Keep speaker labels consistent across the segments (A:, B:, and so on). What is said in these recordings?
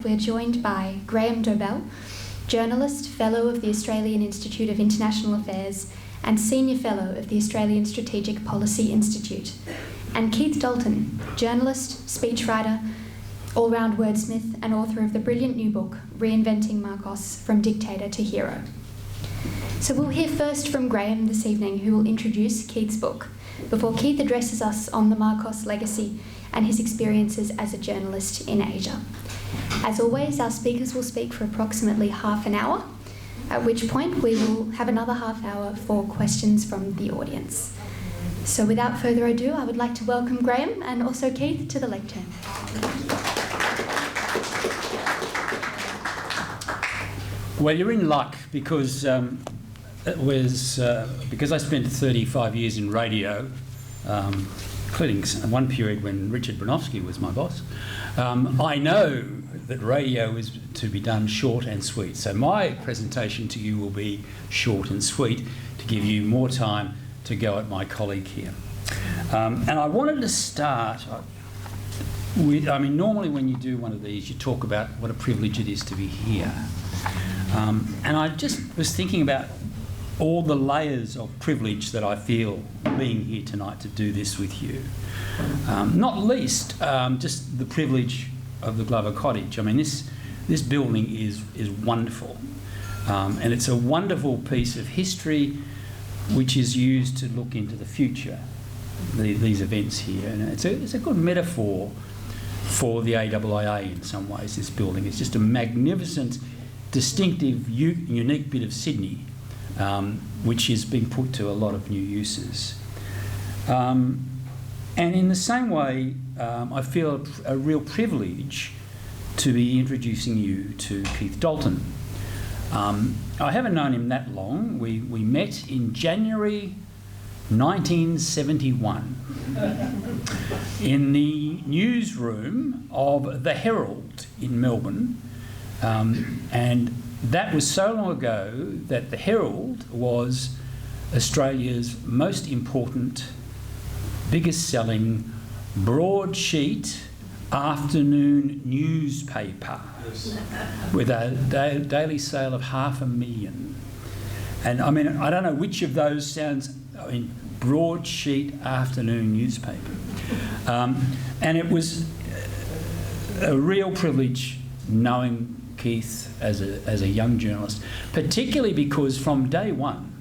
A: We're joined by Graham Dobell, journalist, Fellow of the Australian Institute of International Affairs and Senior Fellow of the Australian Strategic Policy Institute, and Keith Dalton, journalist, speechwriter, all-round wordsmith and author of the brilliant new book, Reinventing Marcos, From Dictator to Hero. So we'll hear first from Graham this evening, who will introduce Keith's book, before Keith addresses us on the Marcos legacy and his experiences as a journalist in Asia. As always, our speakers will speak for approximately half an hour, at which point we will have another half hour for questions from the audience. So without further ado, I would like to welcome Graham and also Keith to the lectern.
B: Well, you're in luck because because I spent 35 years in radio, including one period when Richard Bronowski was my boss. I know that radio is to be done short and sweet. So my presentation to you will be short and sweet to give you more time to go at my colleague here. And I wanted to start with, normally when you do one of these, you talk about what a privilege it is to be here. And I just was thinking about all the layers of privilege that I feel being here tonight to do this with you. Not least just the privilege of the Glover Cottage. I mean, this building is wonderful, and it's a wonderful piece of history which is used to look into the future. These events here, and it's a good metaphor for the AIIA in some ways. This building is just a magnificent, distinctive, unique bit of Sydney, which is being put to a lot of new uses. And in the same way, I feel a real privilege to be introducing you to Keith Dalton. I haven't known him that long. We met in January 1971 in the newsroom of The Herald in Melbourne. And that was so long ago that The Herald was Australia's most important, biggest selling broadsheet afternoon newspaper, with a daily sale of 500,000. And I mean, I don't know which of those sounds, broadsheet afternoon newspaper. And it was a real privilege knowing Keith as a young journalist, particularly because from day one,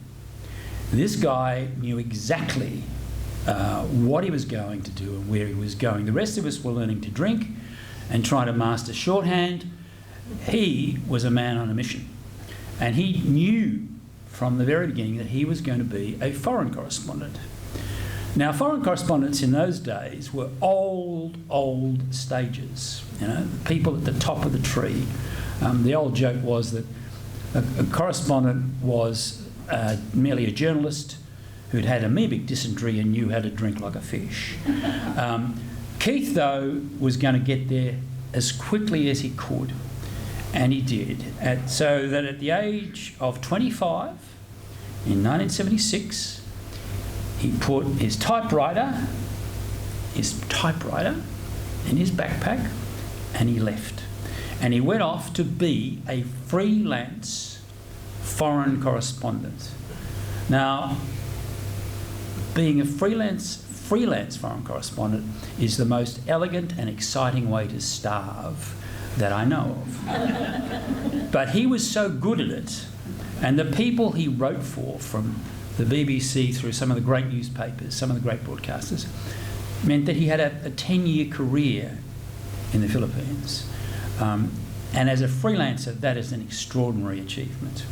B: this guy knew exactly what he was going to do and where he was going. The rest of us were learning to drink and trying to master shorthand. He was a man on a mission, and he knew from the very beginning that he was going to be a foreign correspondent. Now, foreign correspondents in those days were old stages, the people at the top of the tree. The old joke was that a correspondent was merely a journalist who'd had amoebic dysentery and knew how to drink like a fish. Keith, though, was going to get there as quickly as he could, and he did. So that at the age of 25, in 1976, he put his typewriter in his backpack, and he left. And he went off to be a freelance foreign correspondent. Now, being a freelance foreign correspondent is the most elegant and exciting way to starve that I know of. But he was so good at it, and the people he wrote for, from the BBC through some of the great newspapers, some of the great broadcasters, meant that he had a 10-year career in the Philippines. And as a freelancer, that is an extraordinary achievement.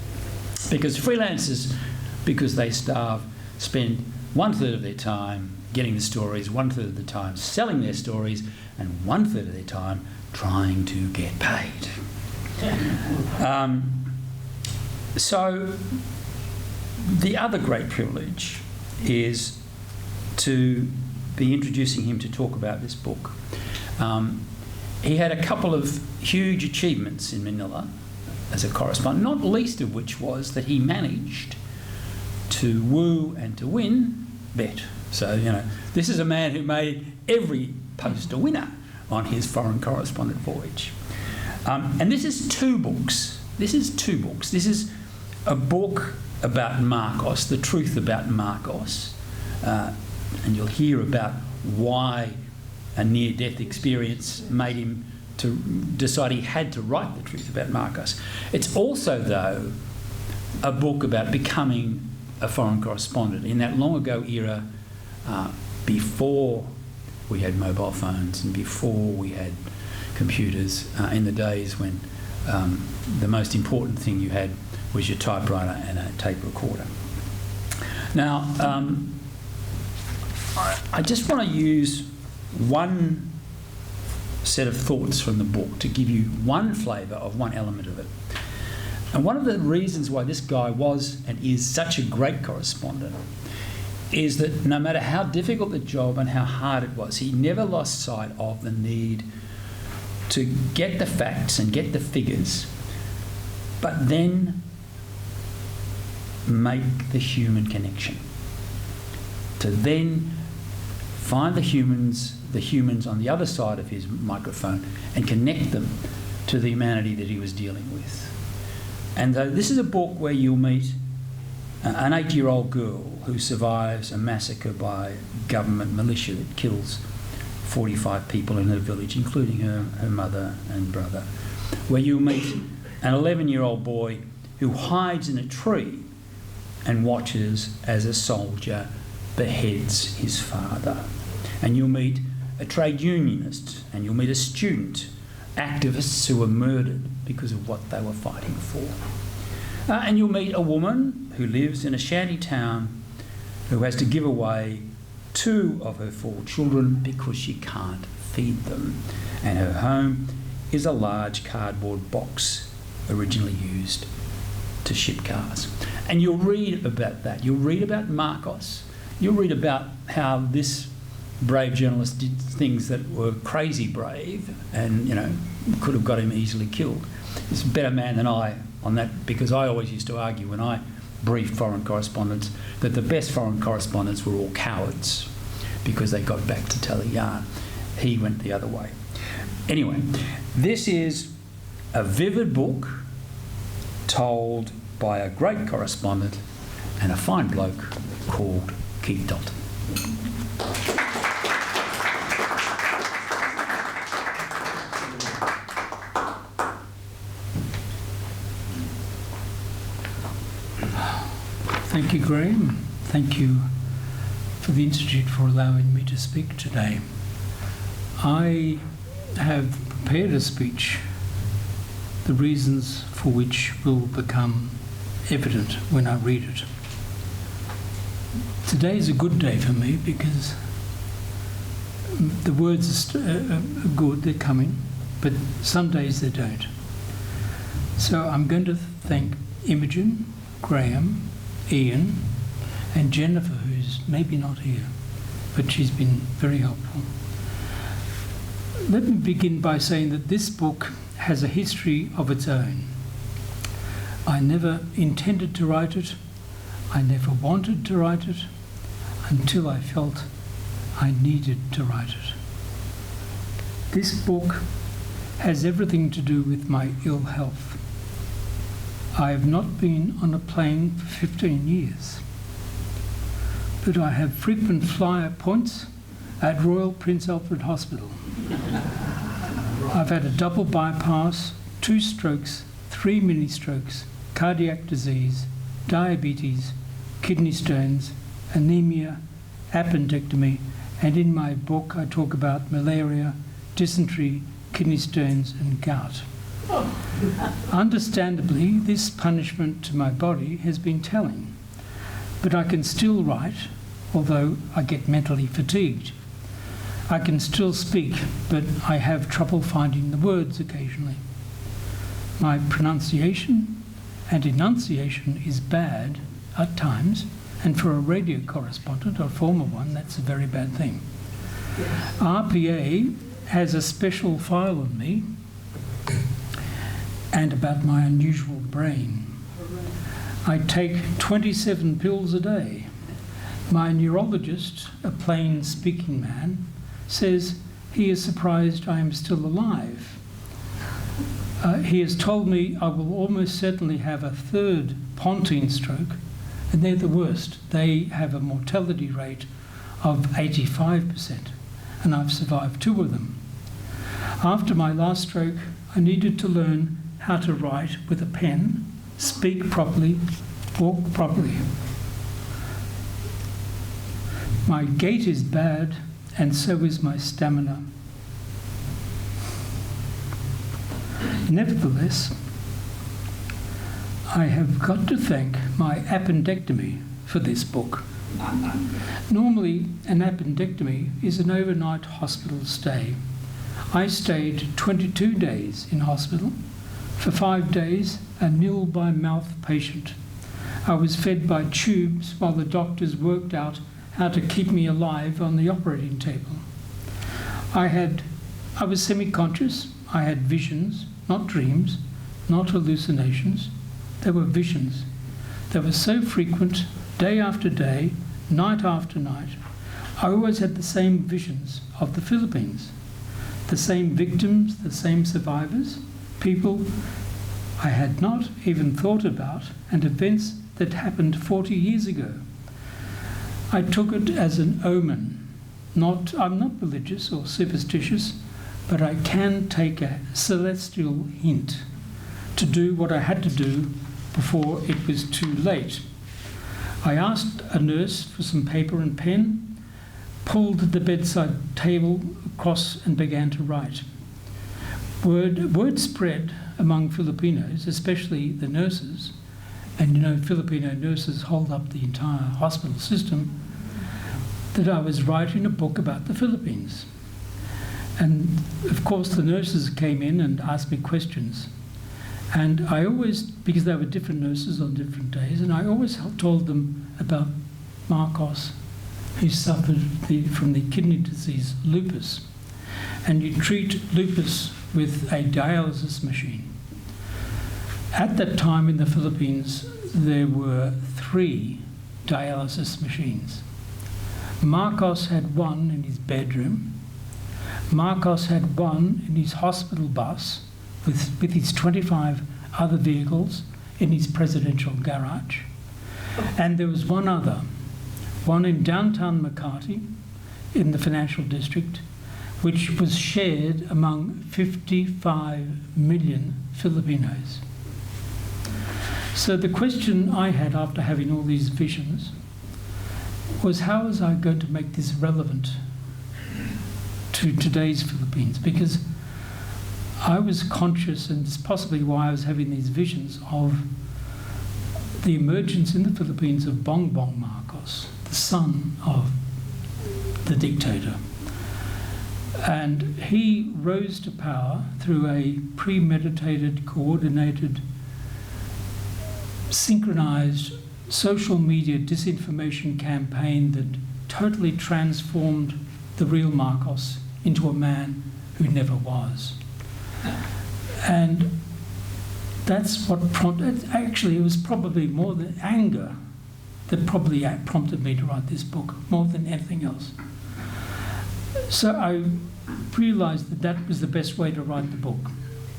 B: Because freelancers, because they starve, spend 1/3 of their time getting the stories, 1/3 of the time selling their stories, and 1/3 of their time trying to get paid. So the other great privilege is to be introducing him to talk about this book. He had a couple of huge achievements in Manila as a correspondent, not least of which was that he managed to woo and to win Bet. So, this is a man who made every post a winner on his foreign correspondent voyage. And this is two books. This is a book about Marcos, the truth about Marcos, and you'll hear about why a near-death experience made him to decide he had to write the truth about Marcos. It's also, though, a book about becoming a foreign correspondent in that long ago era, before we had mobile phones and before we had computers, in the days when the most important thing you had was your typewriter and a tape recorder. Now, I just want to use one set of thoughts from the book to give you one flavour of one element of it. And one of the reasons why this guy was and is such a great correspondent is that no matter how difficult the job and how hard it was, he never lost sight of the need to get the facts and get the figures, but then make the human connection. To then find the humans on the other side of his microphone and connect them to the humanity that he was dealing with. And this is a book where you'll meet an 8-year-old girl who survives a massacre by government militia that kills 45 people in her village, including her mother and brother. Where you'll meet an 11-year-old boy who hides in a tree and watches as a soldier beheads his father. And you'll meet a trade unionist, and you'll meet a student, activists who were murdered because of what they were fighting for. And you'll meet a woman who lives in a shanty town who has to give away 2 of her 4 children because she can't feed them. And her home is a large cardboard box originally used to ship cars. And you'll read about that. You'll read about Marcos. You'll read about how this brave journalist did things that were crazy brave and, could have got him easily killed. He's a better man than I on that, because I always used to argue when I briefed foreign correspondents that the best foreign correspondents were all cowards because they got back to tell a yarn. He went the other way. Anyway, this is a vivid book told by a great correspondent and a fine bloke called Keith Dalton.
C: Thank you, Graham. Thank you for the Institute for allowing me to speak today. I have prepared a speech, the reasons for which will become evident when I read it. Today is a good day for me because the words are good, they're coming, but some days they don't. So I'm going to thank Imogen, Graham, Ian and Jennifer, who's maybe not here, but she's been very helpful. Let me begin by saying that this book has a history of its own. I never intended to write it. I never wanted to write it until I felt I needed to write it. This book has everything to do with my ill health. I have not been on a plane for 15 years, but I have frequent flyer points at Royal Prince Alfred Hospital. I've had a double bypass, 2 strokes, 3 mini strokes, cardiac disease, diabetes, kidney stones, anemia, appendectomy, and in my book I talk about malaria, dysentery, kidney stones and gout. Understandably, this punishment to my body has been telling, but I can still write, although I get mentally fatigued. I can still speak, but I have trouble finding the words occasionally. My pronunciation and enunciation is bad at times, and for a radio correspondent, or former one, that's a very bad thing. RPA has a special file on me and about my unusual brain. I take 27 pills a day. My neurologist, a plain-speaking man, says he is surprised I am still alive. He has told me I will almost certainly have a third Pontine stroke, and they're the worst. They have a mortality rate of 85%, and I've survived 2 of them. After my last stroke, I needed to learn how to write with a pen, speak properly, walk properly. My gait is bad, and so is my stamina. Nevertheless, I have got to thank my appendectomy for this book. Normally, an appendectomy is an overnight hospital stay. I stayed 22 days in hospital. For 5 days, a nil-by-mouth patient. I was fed by tubes while the doctors worked out how to keep me alive on the operating table. I was semi-conscious. I had visions, not dreams, not hallucinations. They were visions. They were so frequent, day after day, night after night. I always had the same visions of the Philippines, the same victims, the same survivors, people I had not even thought about, and events that happened 40 years ago. I took it as an omen. I'm not religious or superstitious, but I can take a celestial hint to do what I had to do before it was too late. I asked a nurse for some paper and pen, pulled the bedside table across and began to write. Word spread among Filipinos, especially the nurses, and you know Filipino nurses hold up the entire hospital system, that I was writing a book about the Philippines. And of course the nurses came in and asked me questions. And I always, because they were different nurses on different days, and I always told them about Marcos, who suffered from the kidney disease lupus. And you treat lupus with a dialysis machine. At that time in the Philippines, there were 3 dialysis machines. Marcos had one in his bedroom. Marcos had one in his hospital bus with his 25 other vehicles in his presidential garage. And there was one other, one in downtown Makati in the financial district, which was shared among 55 million Filipinos. So the question I had after having all these visions was, how was I going to make this relevant to today's Philippines? Because I was conscious, and it's possibly why I was having these visions, of the emergence in the Philippines of Bongbong Marcos, the son of the dictator. And he rose to power through a premeditated, coordinated, synchronized social media disinformation campaign that totally transformed the real Marcos into a man who never was. And that's what prompted, actually it was probably more than anger that probably prompted me to write this book, more than anything else. So I realised that that was the best way to write the book,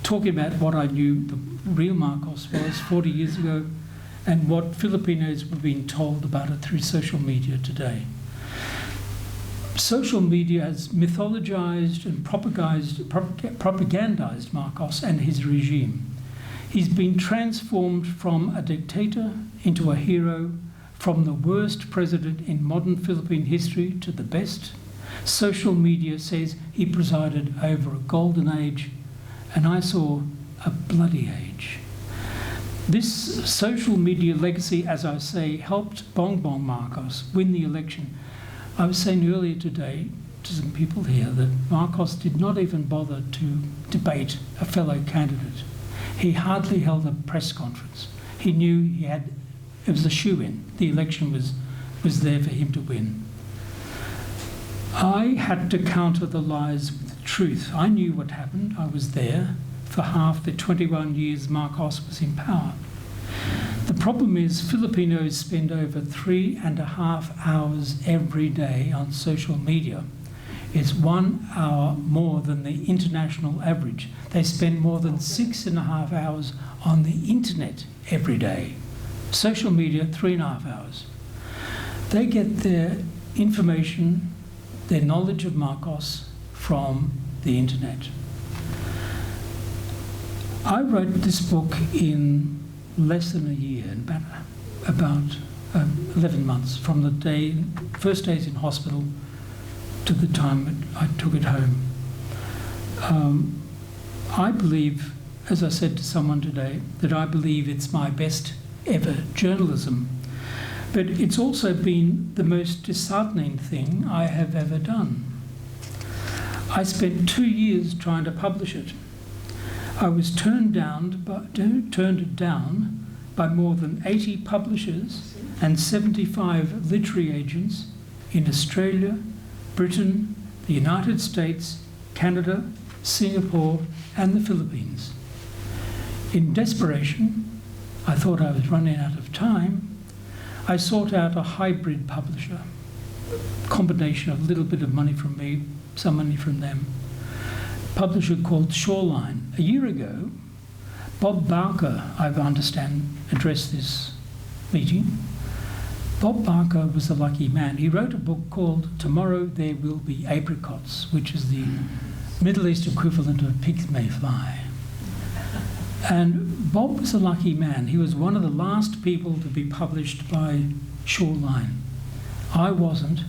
C: talking about what I knew the real Marcos was 40 years ago and what Filipinos were being told about it through social media today. Social media has mythologized and propagandized Marcos and his regime. He's been transformed from a dictator into a hero, from the worst president in modern Philippine history to the best. Social media says he presided over a golden age, and I saw a bloody age. This social media legacy, as I say, helped Bongbong Marcos win the election. I was saying earlier today to some people here that Marcos did not even bother to debate a fellow candidate. He hardly held a press conference. He knew it was a shoo-in. The election was there for him to win. I had to counter the lies with the truth. I knew what happened. I was there for half the 21 years Marcos was in power. The problem is Filipinos spend over 3.5 hours every day on social media. is 1 hour more than the international average. They spend more than 6.5 hours on the internet every day. Social media, 3.5 hours. They get their information, their knowledge of Marcos from the internet. I wrote this book in less than a year, about 11 months, from the first days in hospital to the time I took it home. I believe, as I said to someone today, that I believe it's my best ever journalism, but it's also been the most disheartening thing I have ever done. I spent 2 years trying to publish it. I was turned down by more than 80 publishers and 75 literary agents in Australia, Britain, the United States, Canada, Singapore, and the Philippines. In desperation, I thought I was running out of time. I sought out a hybrid publisher, combination of a little bit of money from me, some money from them. Publisher called Shoreline. A year ago, Bob Barker, I understand, addressed this meeting. Bob Barker was a lucky man. He wrote a book called Tomorrow There Will Be Apricots, which is the Middle East equivalent of Pigs May Fly. And Bob was a lucky man. He was one of the last people to be published by Shoreline. I wasn't.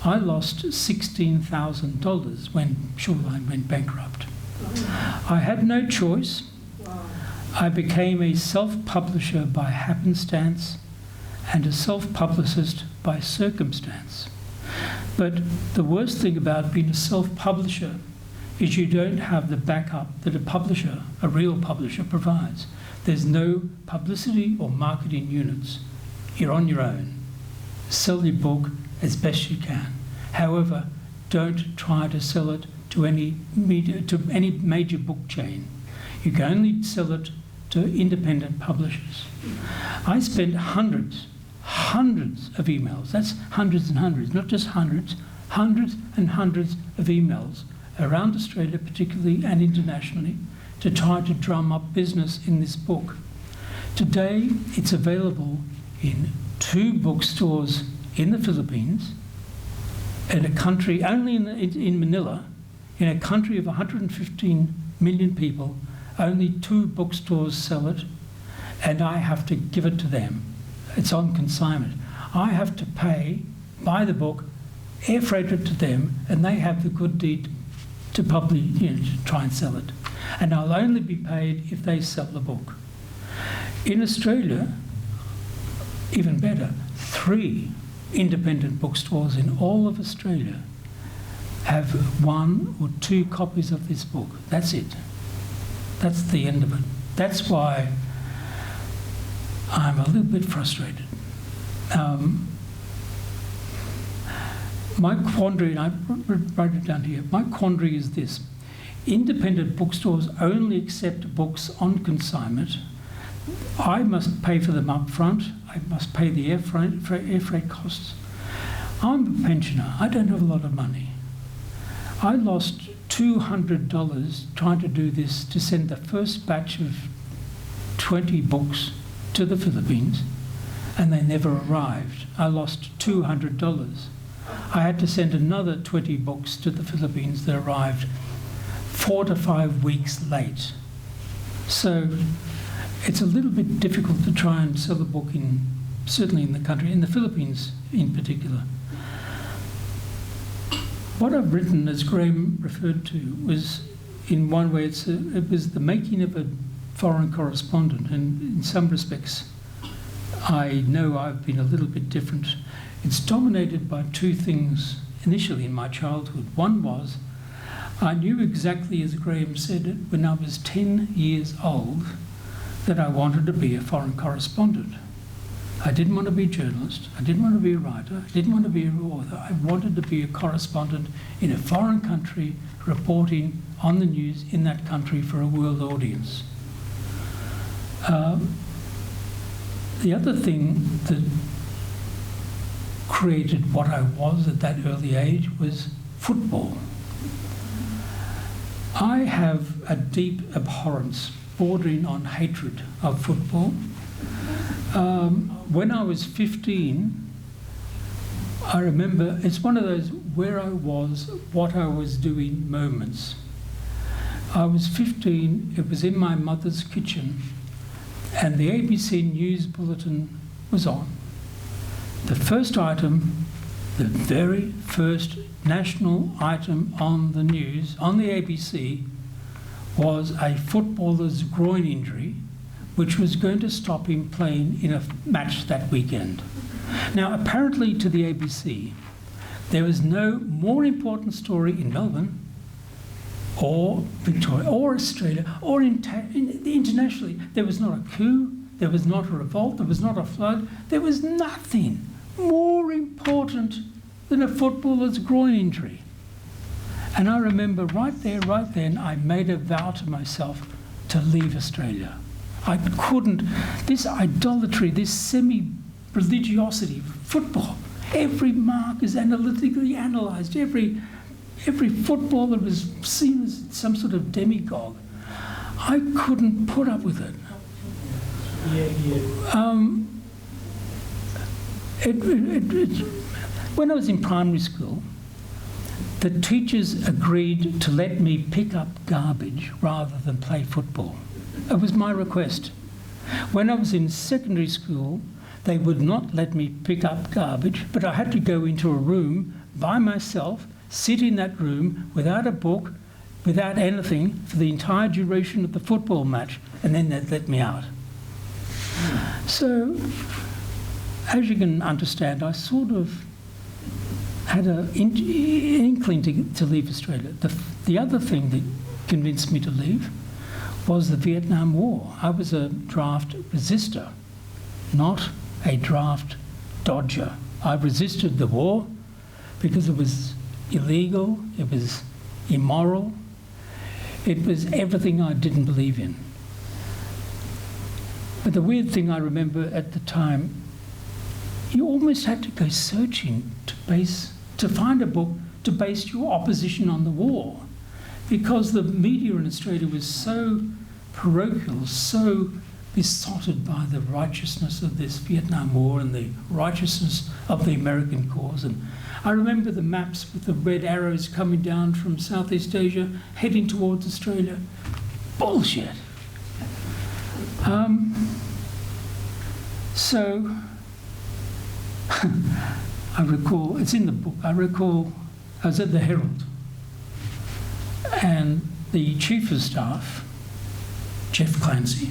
C: I lost $16,000 when Shoreline went bankrupt. I had no choice. I became a self-publisher by happenstance and a self-publicist by circumstance. But the worst thing about being a self-publisher is you don't have the backup that a publisher, a real publisher, provides. There's no publicity or marketing units. You're on your own. Sell your book as best you can. However, don't try to sell it to any major book chain. You can only sell it to independent publishers. I spent hundreds of emails. That's hundreds and hundreds, not just hundreds and hundreds of emails around Australia particularly and internationally to try to drum up business in this book. Today, it's available in 2 bookstores in the Philippines, in a country, only in Manila, in a country of 115 million people, only 2 bookstores sell it, and I have to give it to them. It's on consignment. I have to buy the book, air freight it to them, and they have the good deed to to try and sell it. And I'll only be paid if they sell the book. In Australia, even better, 3 independent bookstores in all of Australia have 1 or 2 copies of this book. That's it. That's the end of it. That's why I'm a little bit frustrated. My quandary, and I wrote it down here, my quandary is this. Independent bookstores only accept books on consignment. I must pay for them up front. I must pay the air freight costs. I'm a pensioner. I don't have a lot of money. I lost $200 trying to do this, to send the first batch of 20 books to the Philippines, and they never arrived. I lost $200. I had to send another 20 books to the Philippines that arrived 4 to 5 weeks late. So it's a little bit difficult to try and sell a book certainly in the country, in the Philippines in particular. What I've written, as Graham referred to, was, in one way, it was the making of a foreign correspondent, and in some respects, I know I've been a little bit different. It's dominated by 2 things initially in my childhood. One was, I knew exactly, as Graham said, when I was 10 years old, that I wanted to be a foreign correspondent. I didn't want to be a journalist. I didn't want to be a writer. I didn't want to be an author. I wanted to be a correspondent in a foreign country, reporting on the news in that country for a world audience. The other thing that created what I was at that early age was football. I have a deep abhorrence, bordering on hatred of football. When I was 15, I remember it's one of those where I was, what I was doing moments. I was 15, it was in my mother's kitchen, and the ABC News Bulletin was on. The first item, the very first national item on the news, on the ABC, was a footballer's groin injury, which was going to stop him playing in a match that weekend. Now, apparently to the ABC, there was no more important story in Melbourne or Victoria or Australia or internationally. There was not a coup, there was not a revolt, there was not a flood, there was nothing more important than a footballer's groin injury. And I remember right there, right then, I made a vow to myself to leave Australia. I couldn't, this idolatry, this semi-religiosity, football, every mark is analytically analysed, every footballer was seen as some sort of demagogue. I couldn't put up with it. When I was in primary school, the teachers agreed to let me pick up garbage rather than play football. It was my request. When I was in secondary school, they would not let me pick up garbage, but I had to go into a room by myself, sit in that room without a book, without anything, for the entire duration of the football match, and then they'd let me out. So, as you can understand, I sort of had an inkling to leave Australia. The other thing that convinced me to leave was the Vietnam War. I was a draft resister, not a draft dodger. I resisted the war because it was illegal, it was immoral, it was everything I didn't believe in. But the weird thing I remember at the time, you almost had to go searching to find a book to base your opposition on the war, because the media in Australia was so parochial, so besotted by the righteousness of this Vietnam War and the righteousness of the American cause. And I remember the maps with the red arrows coming down from Southeast Asia, heading towards Australia. Bullshit. So I recall, it's in the book, I recall I was at the Herald and the Chief of Staff, Jeff Clancy,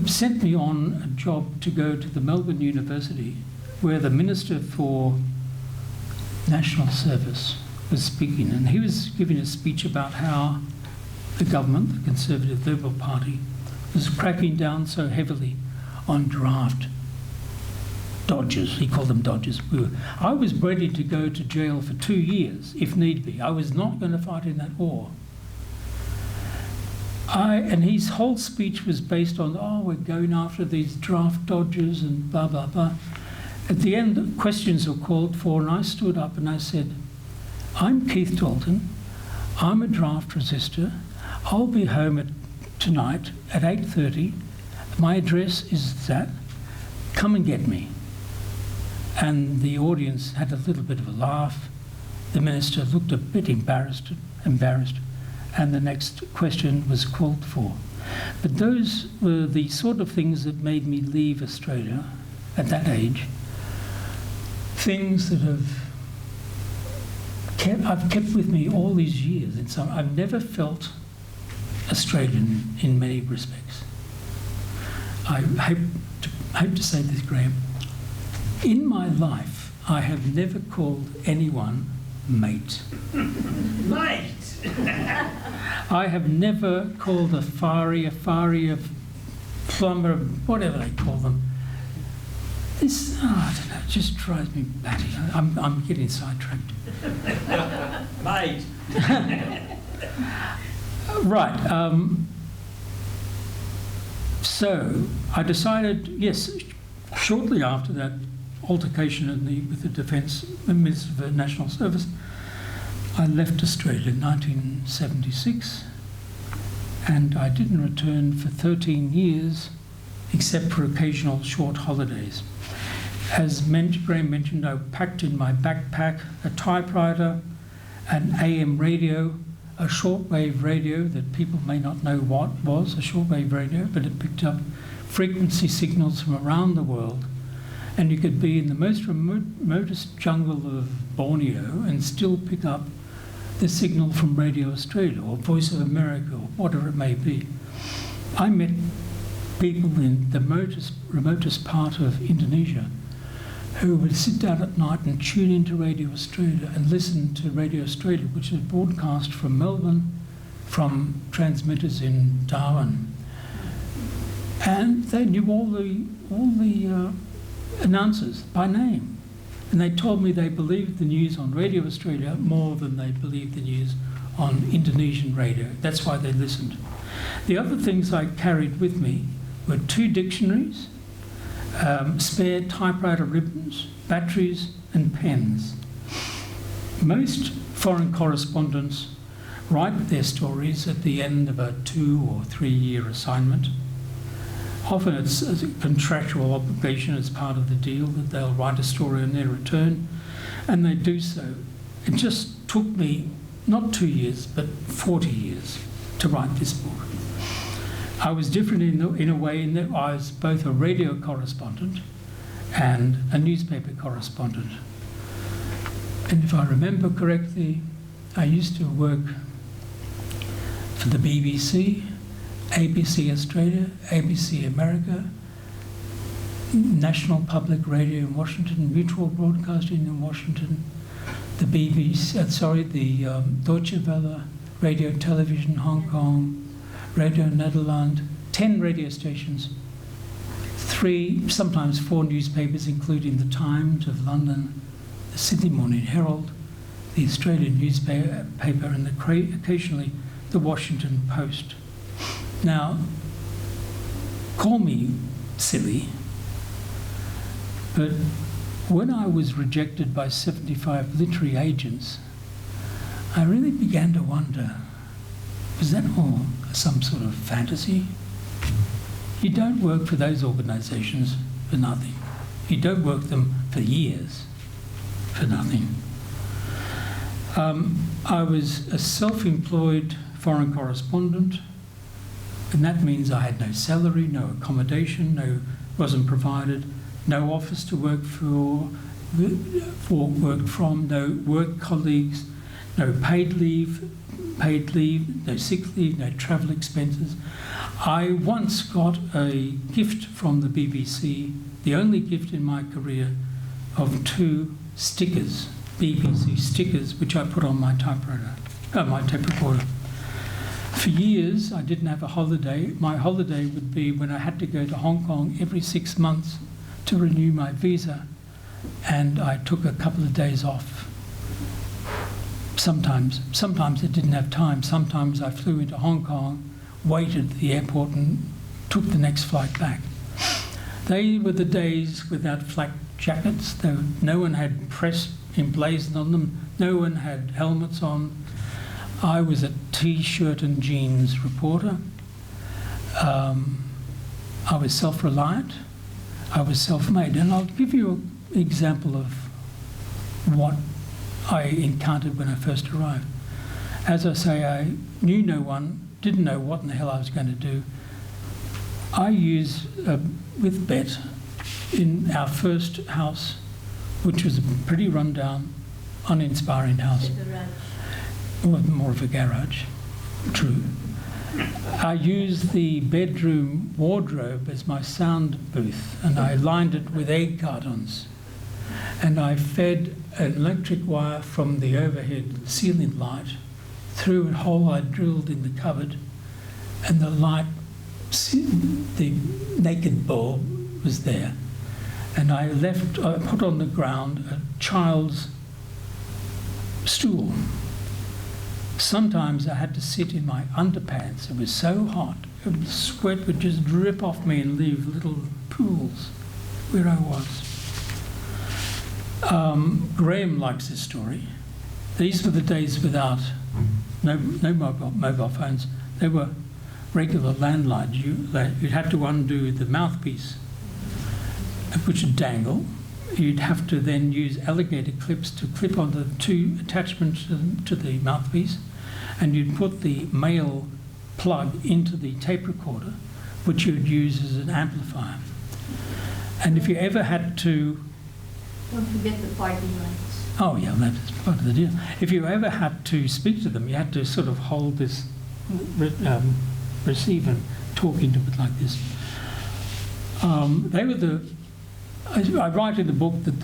C: sent me on a job to go to the Melbourne University, where the Minister for National Service was speaking, and he was giving a speech about how the government, the Conservative Liberal Party, was cracking down so heavily on draft dodgers. He called them dodgers. I was ready to go to jail for 2 years, if need be. I was not going to fight in that war. And his whole speech was based on, oh, we're going after these draft dodgers and blah, blah, blah. At the end, questions were called for, and I stood up and I said, I'm Keith Dalton. I'm a draft resistor. I'll be home tonight at 8:30. My address is that. Come and get me. And the audience had a little bit of a laugh. The minister looked a bit embarrassed, and the next question was called for. But those were the sort of things that made me leave Australia at that age. Things that I've kept with me all these years. And so I've never felt Australian in many respects. I hope to say this, Graham. In my life, I have never called anyone mate.
B: Mate!
C: I have never called a fari, a plumber, whatever they call them. This, I don't know, it just drives me batty. I'm getting sidetracked.
B: Mate!
C: Right. So I decided, yes, shortly after that altercation with the Defence Minister for National Service, I left Australia in 1976, and I didn't return for 13 years, except for occasional short holidays. As Graham mentioned, I packed in my backpack a typewriter, an AM radio, a shortwave radio that people may not know what was a shortwave radio, but it picked up frequency signals from around the world. And you could be in the most remotest jungle of Borneo and still pick up the signal from Radio Australia or Voice of America or whatever it may be. I met people in the remotest part of Indonesia who would sit down at night and tune into Radio Australia and listen to Radio Australia, which is broadcast from Melbourne, from transmitters in Darwin. And they knew all the announcers by name. And they told me they believed the news on Radio Australia more than they believed the news on Indonesian radio. That's why they listened. The other things I carried with me were 2 dictionaries, spare typewriter ribbons, batteries and pens. Most foreign correspondents write their stories at the end of a 2 or 3 year assignment. Often it's a contractual obligation as part of the deal that they'll write a story on their return, and they do so. It just took me not 2 years, but 40 years to write this book. I was different in a way in that I was both a radio correspondent and a newspaper correspondent. And if I remember correctly, I used to work for the BBC, ABC Australia, ABC America, National Public Radio in Washington, Mutual Broadcasting in Washington, the the Deutsche Welle, Radio Television Hong Kong, Radio Nederland, 10 radio stations, 3, sometimes 4 newspapers, including the Times of London, the Sydney Morning Herald, the Australian newspaper, and occasionally the Washington Post. Now, call me silly, but when I was rejected by 75 literary agents, I really began to wonder, was that all some sort of fantasy? You don't work for those organisations for nothing. You don't work them for years for nothing. I was a self-employed foreign correspondent, and that means I had no salary, no accommodation, wasn't provided, no office to work for, work from, no work colleagues, no paid leave, no sick leave, no travel expenses. I once got a gift from the BBC, the only gift in my career, of 2 stickers, BBC stickers, which I put on my typewriter, my tape recorder. For years, I didn't have a holiday. My holiday would be when I had to go to Hong Kong every 6 months to renew my visa, and I took a couple of days off. Sometimes I didn't have time. Sometimes I flew into Hong Kong, waited at the airport and took the next flight back. They were the days without flak jackets. No one had press emblazoned on them. No one had helmets on. I was a T-shirt and jeans reporter. I was self-reliant. I was self-made. And I'll give you an example of what I encountered when I first arrived. As I say, I knew no one, didn't know what in the hell I was going to do. I used, with Bet, in our first house, which was a pretty run-down, uninspiring house. Well, more of a garage, true. I used the bedroom wardrobe as my sound booth, and I lined it with egg cartons. And I fed an electric wire from the overhead ceiling light through a hole I drilled in the cupboard, and the light, the naked bulb was there. And I put on the ground a child's stool. Sometimes I had to sit in my underpants. It was so hot. The sweat would just drip off me and leave little pools where I was. Graham likes this story. These were the days without no mobile phones. They were regular landlines. You'd have to undo the mouthpiece, which would dangle. You'd have to then use alligator clips to clip on the two attachments to the mouthpiece, and you'd put the male plug into the tape recorder, which you'd use as an amplifier. And if you ever had to...
D: Don't forget the party lights.
C: Oh yeah, that is part of the deal. If you ever had to speak to them, you had to sort of hold this receiver and talk into it like this. They were the... I write in the book that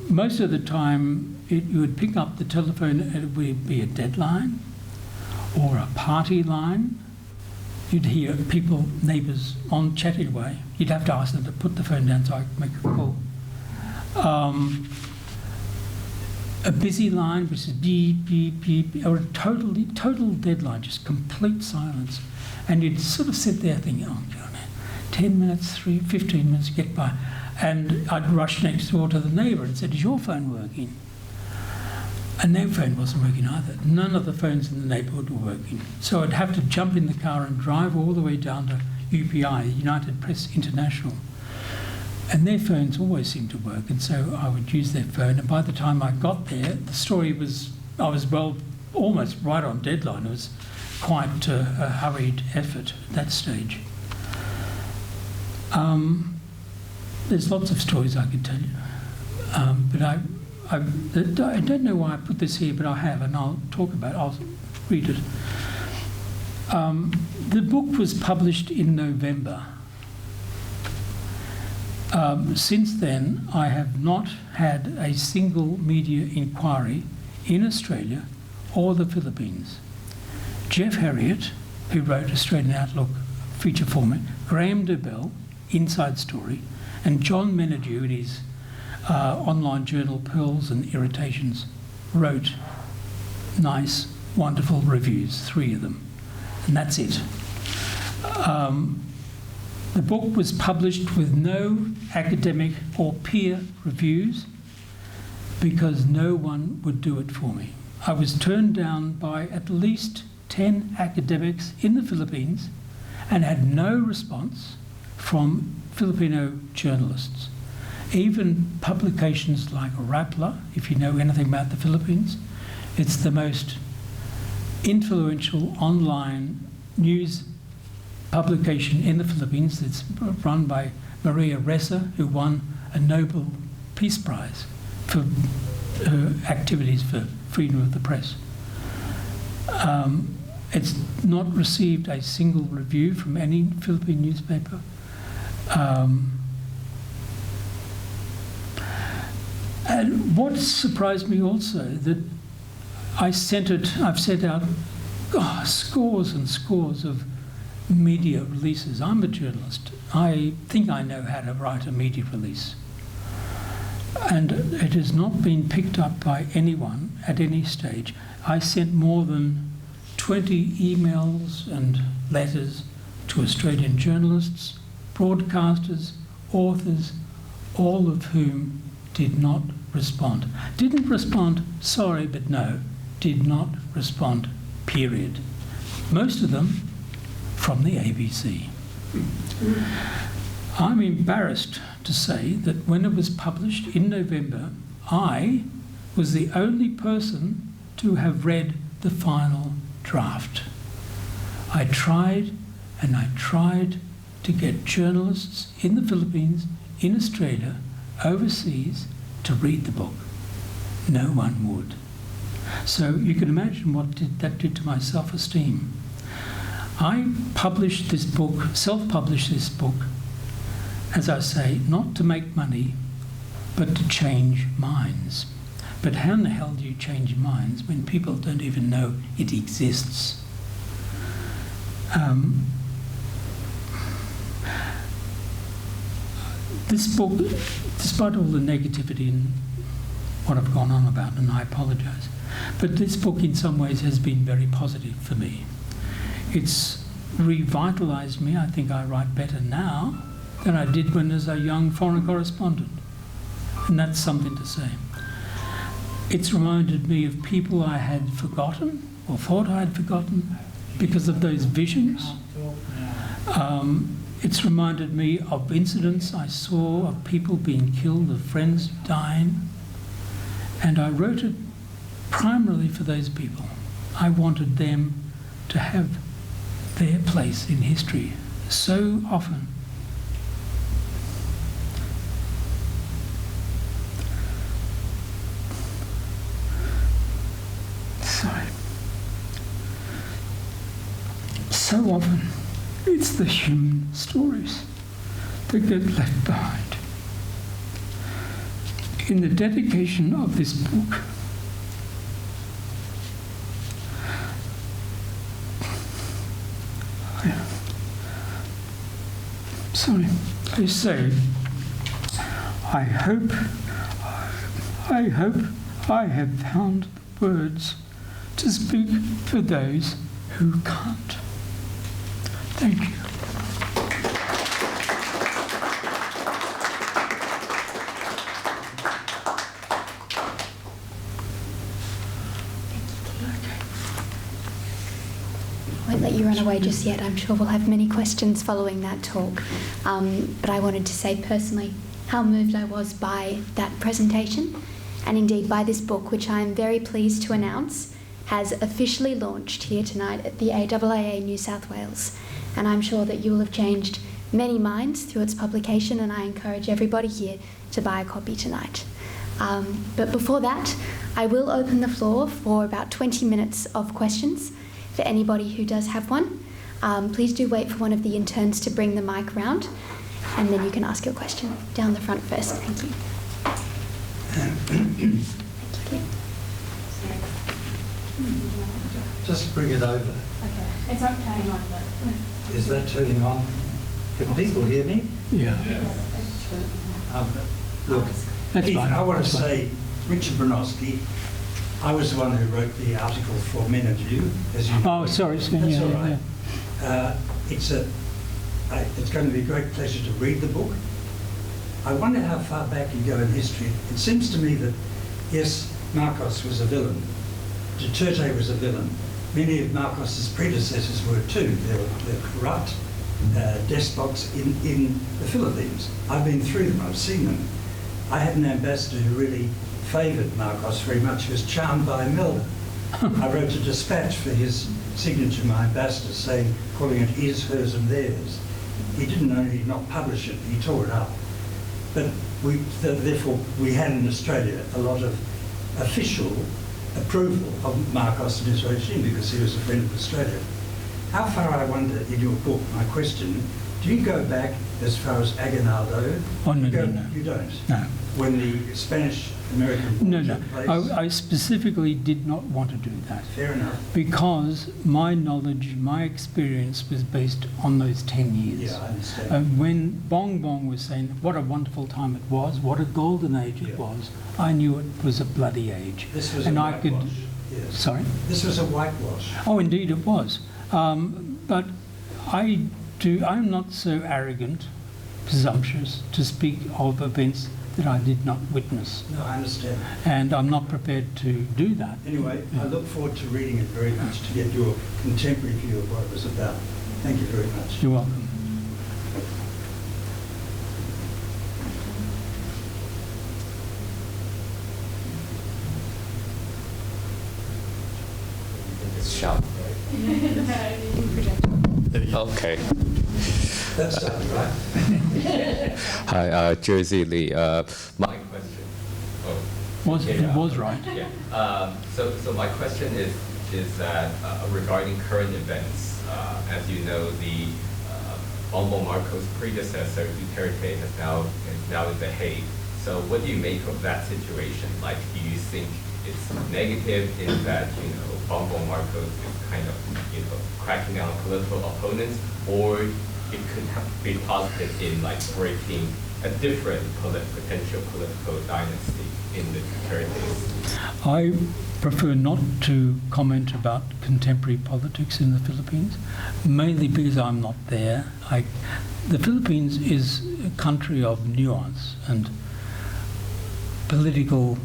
C: most of the time you would pick up the telephone and it would be a deadline or a party line. You'd hear people, neighbours, on chatting away. You'd have to ask them to put the phone down so I could make a call. A busy line, which is beep, beep, beep, or a total deadline, just complete silence. And you'd sort of sit there thinking, oh, God, 10 minutes, 15 minutes, get by. And I'd rush next door to the neighbour and said, is your phone working? And their phone wasn't working either. None of the phones in the neighbourhood were working. So I'd have to jump in the car and drive all the way down to UPI, United Press International. And their phones always seemed to work, and so I would use their phone. And by the time I got there, the story was, I was almost right on deadline. It was quite a hurried effort at that stage. There's lots of stories I could tell you, but I don't know why I put this here, but I have, and I'll talk about it. I'll read it. The book was published in November. Since then, I have not had a single media inquiry in Australia or the Philippines. Jeff Harriott, who wrote Australian Outlook feature for me, Graham Dobell, Inside Story, and John Menadue in his online journal Pearls and Irritations wrote nice, wonderful reviews, 3 of them, and that's it. The book was published with no academic or peer reviews because no one would do it for me. I was turned down by at least 10 academics in the Philippines and had no response from Filipino journalists. Even publications like Rappler, if you know anything about the Philippines, it's the most influential online news publication in the Philippines. It's run by Maria Ressa, who won a Nobel Peace Prize for her activities for freedom of the press. It's not received a single review from any Philippine newspaper. And what surprised me also, that I've sent out scores and scores of media releases. I'm a journalist. I think I know how to write a media release. And it has not been picked up by anyone at any stage. I sent more than 20 emails and letters to Australian journalists, broadcasters, authors, all of whom did not respond. Didn't respond, sorry, but no. Did not respond, period. Most of them from the ABC. I'm embarrassed to say that when it was published in November, I was the only person to have read the final draft. I tried and I tried to get journalists in the Philippines, in Australia, overseas, to read the book. No one would. So you can imagine what that did to my self-esteem. I published this book, self-published this book, as I say, not to make money, but to change minds. But how in the hell do you change minds when people don't even know it exists? This book, despite all the negativity and what I've gone on about, and I apologise, but this book in some ways has been very positive for me. It's revitalised me. I think I write better now than I did when as a young foreign correspondent. And that's something to say. It's reminded me of people I had forgotten or thought I had forgotten because of those visions. It's reminded me of incidents I saw of people being killed, of friends dying, and I wrote it primarily for those people. I wanted them to have their place in history. So often so often it's the human stories that get left behind. In the dedication of this book, I say, I hope I have found the words to speak for those who can't. Thank you.
A: I won't let you run away just yet. I'm sure we'll have many questions following that talk. But I wanted to say personally how moved I was by that presentation, and indeed by this book, which I am very pleased to announce has officially launched here tonight at the AIIA New South Wales. And I'm sure that you will have changed many minds through its publication, and I encourage everybody here to buy a copy tonight. But before that, I will open the floor for about 20 minutes of questions for anybody who does have one. Please do wait for one of the interns to bring the mic round, and then you can ask your question down the front first. Thank you. Thank you.
E: Just bring it over.
D: Okay. It's not turning on, but...
E: Is that turning on? Can people hear me?
C: Yeah.
E: Look,
C: That's
E: Keith,
C: fine.
E: I want to
C: That's fine.
E: say, Richard Bronowski, I was the one who wrote the article for Men of You, as you know.
C: Oh, sorry, Sven.
E: That's
C: Yeah,
E: all right.
C: yeah.
E: It's going to be a great pleasure to read the book. I wonder how far back you go in history. It seems to me that, yes, Marcos was a villain. Duterte was a villain. Many of Marcos's predecessors were too. They're corrupt despots in the Philippines. I've been through them. I've seen them. I had an ambassador who really favoured Marcos very much. He was charmed by Imelda. I wrote a dispatch for his signature, my ambassador, saying, calling it his, hers and theirs. He didn't only not publish it, he tore it up. But therefore we had in Australia a lot of official approval of Marcos and his regime because he was a friend of Australia. How far, I wonder, in your book, my question, do you go back as far as Aguinaldo?
C: Oh, no,
E: no. You don't?
C: No.
E: When the Spanish-American War
C: No.
E: took place?
C: I specifically did not want to do that.
E: Fair enough.
C: Because my knowledge, my experience was based on those 10 years.
E: Yeah, I understand.
C: When Bongbong was saying what a wonderful time it was, what a golden age it was, I knew it was a bloody age.
E: This was
C: and
E: a
C: I could.
E: whitewash. Yes.
C: Sorry?
E: This was a whitewash.
C: Oh, indeed it was. But I'm not so arrogant, presumptuous to speak of events that I did not witness.
E: No, I understand.
C: And I'm not prepared to do that.
E: Anyway, I look forward to reading it very much to get your contemporary view of what it was about. Thank you very much.
C: You're welcome.
F: It's sharp. Okay.
E: That sounds right.
F: Hi, Jersey Lee. My question.
C: It was right.
F: Yeah. So my question is that regarding current events. As you know, the Bongbong Marcos' predecessor Duterte is now in The Hague. So what do you make of that situation? Like, do you think it's negative in that Bongbong Marcos is kind of cracking down on political opponents, or it could be positive in like breaking a different potential political dynasty in the Duterte's?
C: I prefer not to comment about contemporary politics in the Philippines, mainly because I'm not there. The Philippines is a country of nuance and political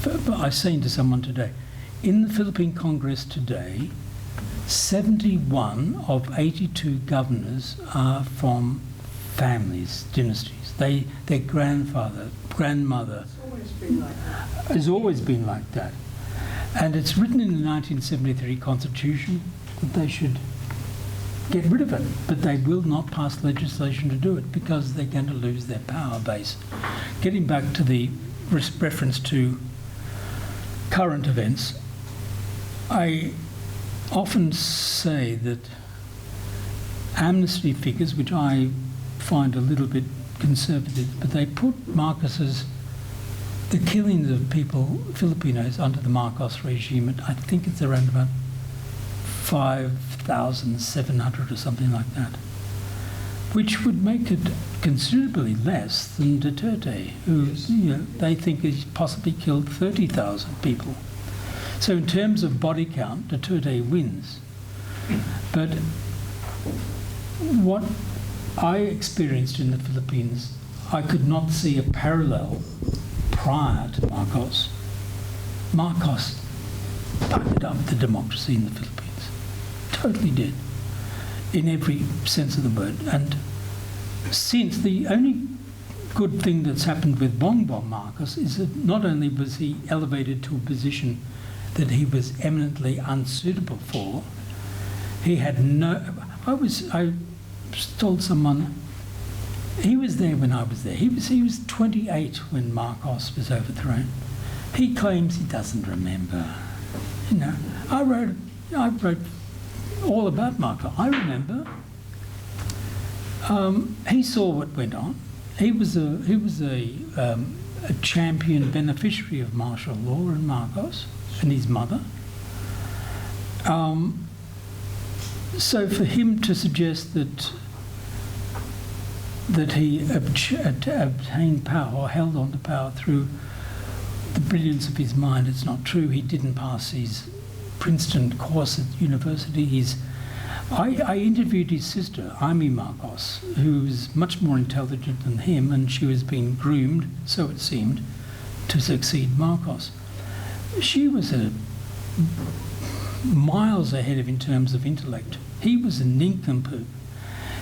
C: I was saying to someone today, in the Philippine Congress today, 71 of 82 governors are from families, dynasties. Their grandfather, grandmother has always been like that. And it's written in the 1973 Constitution that they should get rid of it, but they will not pass legislation to do it because they're going to lose their power base. Getting back to the reference to current events, I often say that amnesty figures, which I find a little bit conservative, but they put Marcos's, the killings of people, Filipinos, under the Marcos regime, I think it's around about 5,700 or something like that, which would make it considerably less than Duterte, who they think has possibly killed 30,000 people. So in terms of body count, Duterte wins. But what I experienced in the Philippines, I could not see a parallel prior to Marcos. Marcos buggered up the democracy in the Philippines. Totally did, in every sense of the word. And since, the only good thing that's happened with Bongbong Marcos is that not only was he elevated to a position that he was eminently unsuitable for, he had no... I told someone, he was there when I was there. He was 28 when Marcos was overthrown. He claims he doesn't remember. I wrote all about Marcos. I remember. He saw what went on. He was a champion beneficiary of martial law in Marcos and his mother. So for him to suggest that he obtained power or held on to power through the brilliance of his mind, it's not true. He didn't pass his Princeton course at university. I interviewed his sister, Amy Marcos, who was much more intelligent than him, and she was being groomed, so it seemed, to succeed Marcos. She was miles ahead of him in terms of intellect. He was a nincompoop.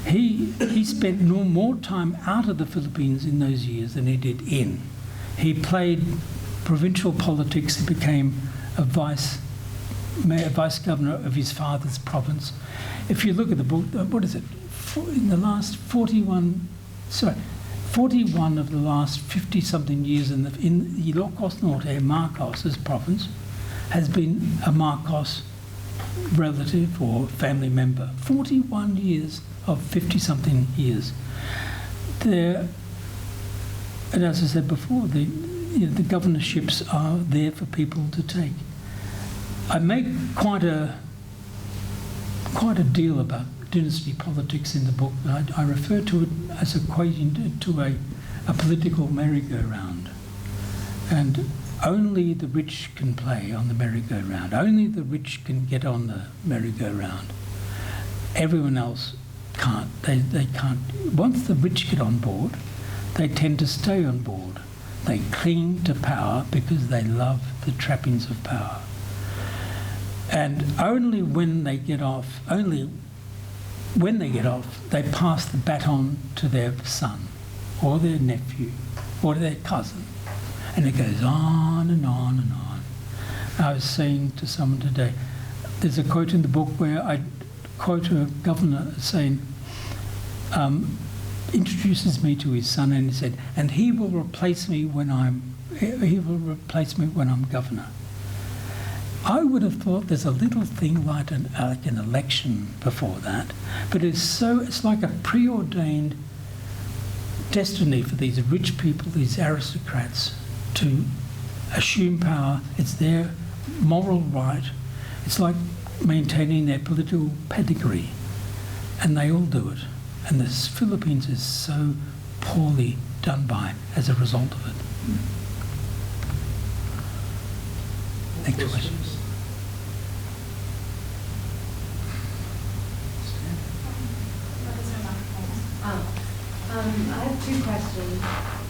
C: He spent more time out of the Philippines in those years than he did in. He played provincial politics. He became a vice governor of his father's province. If you look at the book, what is it? In the last 41 of the last 50-something years in Ilocos Norte, Marcos's province, has been a Marcos relative or family member. 41 years of 50-something years. And as I said before, the governorships are there for people to take. I make quite a deal about dynasty politics in the book. I refer to it as equating it to a political merry-go-round. And only the rich can play on the merry-go-round. Only the rich can get on the merry-go-round. Everyone else can't. They can't. Once the rich get on board, they tend to stay on board. They cling to power because they love the trappings of power. And only when they get off, they pass the baton to their son or their nephew or their cousin. And it goes on and on and on. I was saying to someone today, there's a quote in the book where I quote a governor saying, introduces me to his son, and he said, and he will replace me when I'm governor. I would have thought there's a little thing like an election before that, but it's like a preordained destiny for these rich people, these aristocrats, to assume power. It's their moral right. It's like maintaining their political pedigree, and they all do it. And the Philippines is so poorly done by as a result of it. Next question.
G: I have two questions.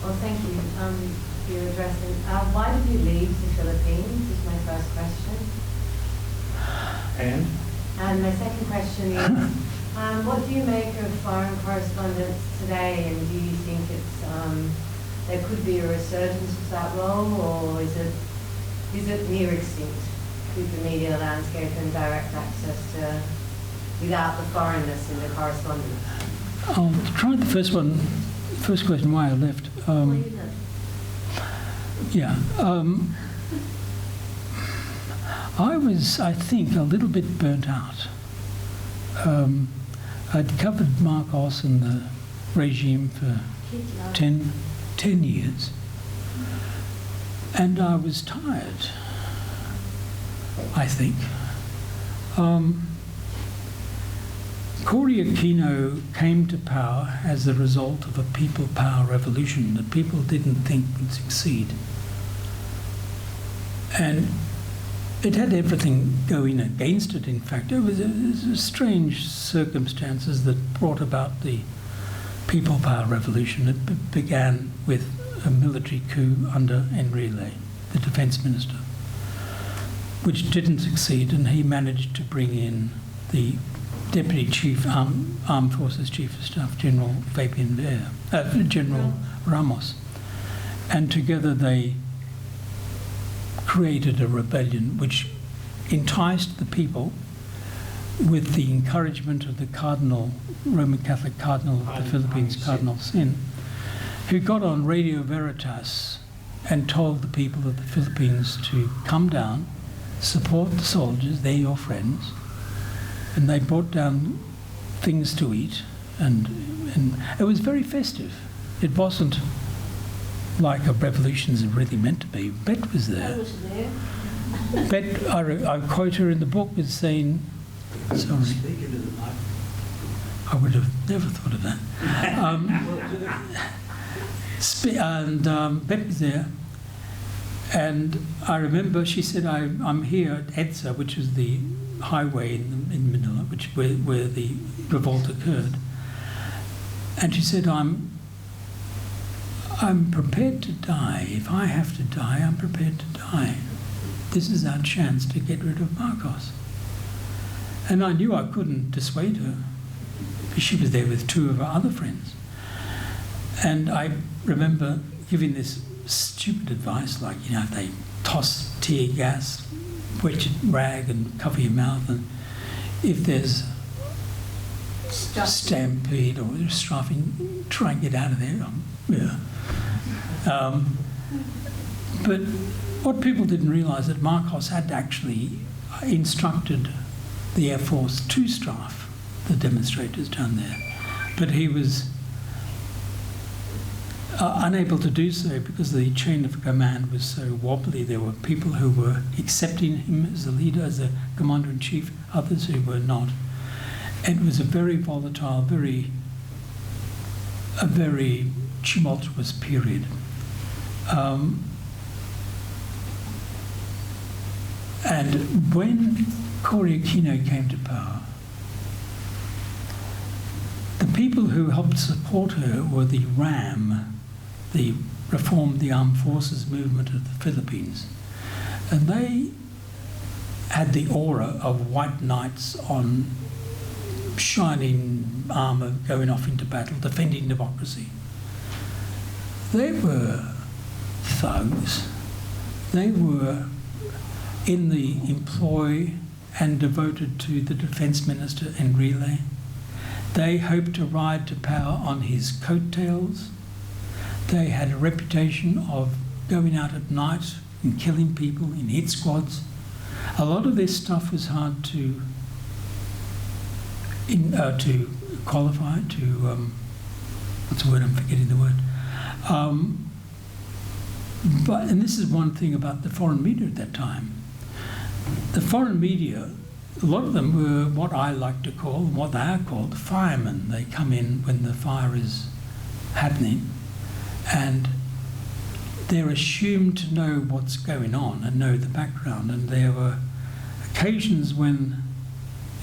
G: Well, thank you. you addressing. Why did you leave the Philippines is my first question. And my second question is, what do you make of foreign correspondence today, and do you think there could be a resurgence of that role, or is it near extinct with the media landscape and direct access to, without the foreignness in the correspondence?
C: I'll try the first question, why I left. I was, I think, a little bit burnt out. I'd covered Marcos and the regime for 10 years, and I was tired, I think. Cory Aquino came to power as a result of a people power revolution that people didn't think would succeed. And it had everything going against it, in fact. It was strange circumstances that brought about the people power revolution. It began with a military coup under Enrile, the defence minister, which didn't succeed, and he managed to bring in the Deputy Chief, Armed Forces Chief of Staff, General General Ramos. And together they created a rebellion which enticed the people with the encouragement of the Cardinal, Roman Catholic Cardinal of the Philippines, Cardinal Sin, who got on Radio Veritas and told the people of the Philippines to come down, support the soldiers, they're your friends. And they brought down things to eat, and it was very festive. It wasn't like a revolution's really meant to be. Bet was there. Bet, I quote her in the book as saying, sorry, I would have never thought of that. Bet was there, and I remember she said, I'm here at EDSA, which is the highway in Manila, where the revolt occurred, and she said, I'm prepared to die. If I have to die, I'm prepared to die. This is our chance to get rid of Marcos. And I knew I couldn't dissuade her, because she was there with two of her other friends. And I remember giving this stupid advice, like, if they toss tear gas, wet rag and cover your mouth, and if there's stampede or strafing, try and get out of there. But what people didn't realise, that Marcos had actually instructed the Air Force to strafe the demonstrators down there, but he was unable to do so because the chain of command was so wobbly. There were people who were accepting him as a leader, as a commander-in-chief, others who were not. It was a very volatile, a very tumultuous period. And when Cory Aquino came to power, the people who helped support her were the RAM, the Reform the Armed Forces movement of the Philippines. And they had the aura of white knights on shining armour going off into battle, defending democracy. They were thugs. They were in the employ and devoted to the Defence Minister Enrile. They hoped to ride to power on his coattails. They had a reputation of going out at night and killing people in hit squads. A lot of this stuff was hard to qualify, what's the word, I'm forgetting the word. And this is one thing about the foreign media at that time. The foreign media, a lot of them were what I like to call, what they are called, firemen. They come in when the fire is happening, and they're assumed to know what's going on and know the background. And there were occasions when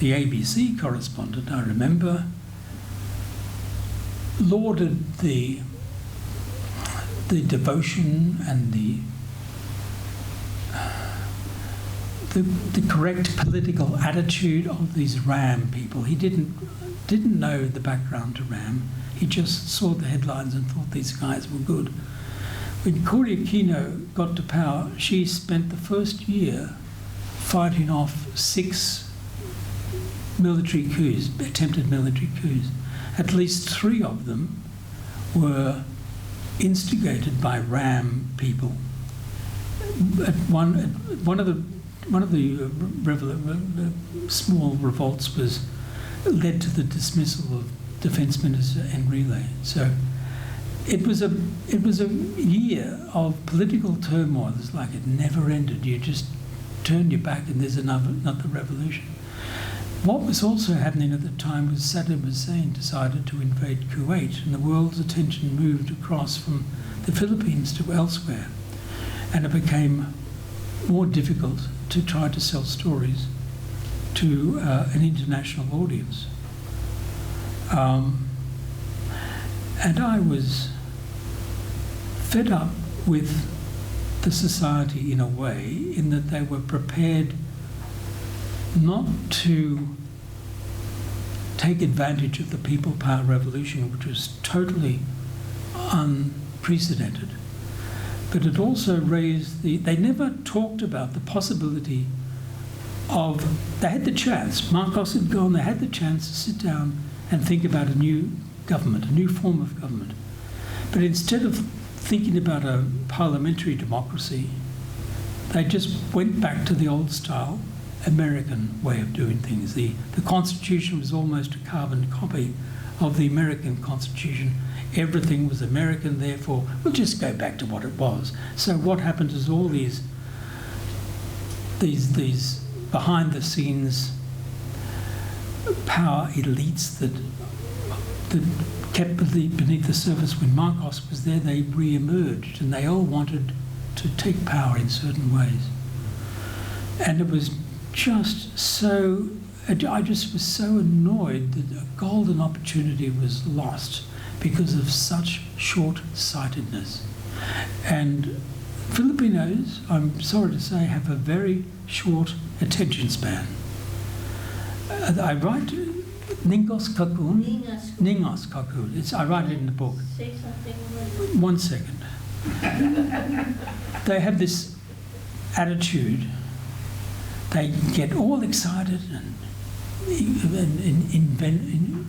C: the ABC correspondent, I remember, lauded the the devotion and the correct political attitude of these RAM people. He didn't know the background to RAM. He just saw the headlines and thought these guys were good. When Cory Aquino got to power, she spent the first year fighting off 6 military coups, attempted military coups. At least 3 of them were instigated by RAM people. One of the small revolts led to the dismissal of Defence Minister Enrile. So it was a year of political turmoil. It's like it never ended. You just turn your back and there's another revolution. What was also happening at the time was Saddam Hussein decided to invade Kuwait, and the world's attention moved across from the Philippines to elsewhere, and it became more difficult to try to sell stories to an international audience. And I was fed up with the society in a way, in that they were prepared not to take advantage of the people power revolution, which was totally unprecedented, but it also raised they never talked about the possibility of, they had the chance, Marcos had gone, they had the chance to sit down and think about a new government, a new form of government. But instead of thinking about a parliamentary democracy, they just went back to the old style American way of doing things. The Constitution was almost a carbon copy of the American Constitution. Everything was American, therefore we'll just go back to what it was. So what happened is all these behind the scenes power elites that kept beneath the surface when Marcos was there, they re-emerged, and they all wanted to take power in certain ways. And it was just so, I just was so annoyed that a golden opportunity was lost because of such short-sightedness. And Filipinos, I'm sorry to say, have a very short attention span. I write Ningos Kakun. Ningos Kakun. I write it in the book.
H: Say something.
C: 1 second. They have this attitude. They get all excited and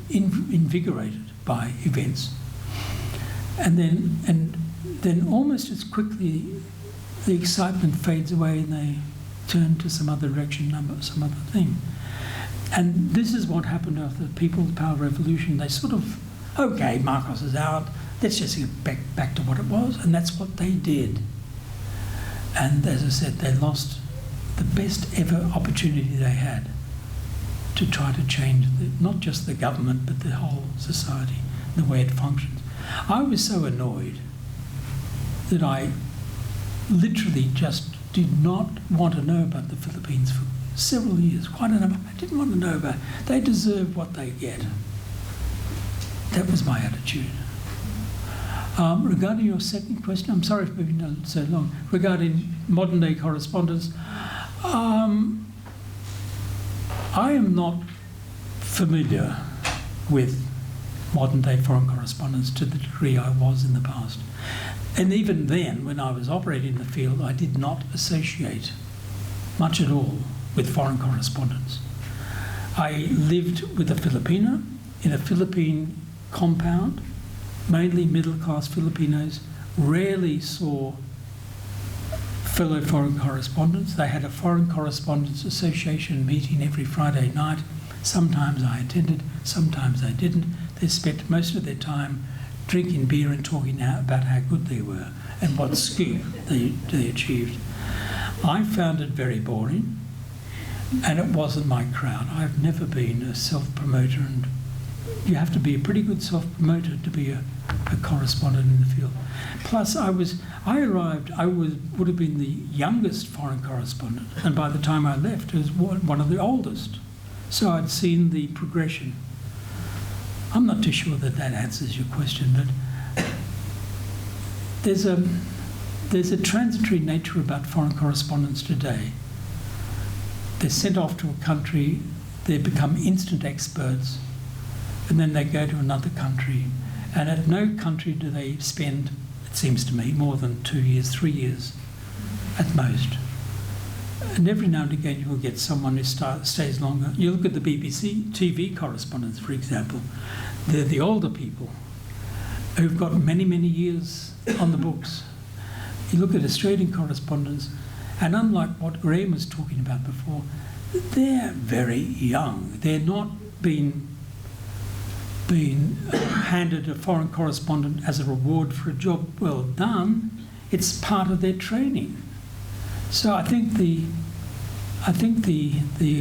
C: invigorated by events, and then almost as quickly the excitement fades away and they turn to some other direction, some other thing. And this is what happened after the People's Power Revolution. They sort of, okay, Marcos is out, let's just get back to what it was, and that's what they did. And as I said, they lost the best ever opportunity they had to try to change not just the government, but the whole society, the way it functions. I was so annoyed that I literally just did not want to know about the Philippines for several years, quite a number. I didn't want to know about it. They deserve what they get. That was my attitude. Regarding your second question, I'm sorry for moving on so long, regarding modern day correspondence, I am not familiar with modern day foreign correspondence to the degree I was in the past. And even then, when I was operating in the field, I did not associate much at all with foreign correspondence. I lived with a Filipina in a Philippine compound, mainly middle-class Filipinos, rarely saw fellow foreign correspondents. They had a Foreign Correspondents Association meeting every Friday night. Sometimes I attended, sometimes I didn't. They spent most of their time drinking beer and talking about how good they were and what scoop they achieved. I found it very boring, and it wasn't my crowd. I've never been a self-promoter, and you have to be a pretty good self-promoter to be a correspondent in the field. Plus, I would have been the youngest foreign correspondent, and by the time I left, I was one of the oldest. So I'd seen the progression. I'm not too sure that answers your question, but there's a transitory nature about foreign correspondents today. They're sent off to a country, they become instant experts, and then they go to another country. And at no country do they spend, it seems to me, more than 2 years, 3 years at most. And every now and again you will get someone who stays longer. You look at the BBC TV correspondents, for example. They're the older people who've got many, many years on the books. You look at Australian correspondents, and unlike what Graham was talking about before, they're very young. They're not being handed a foreign correspondent as a reward for a job well done. It's part of their training. So I think the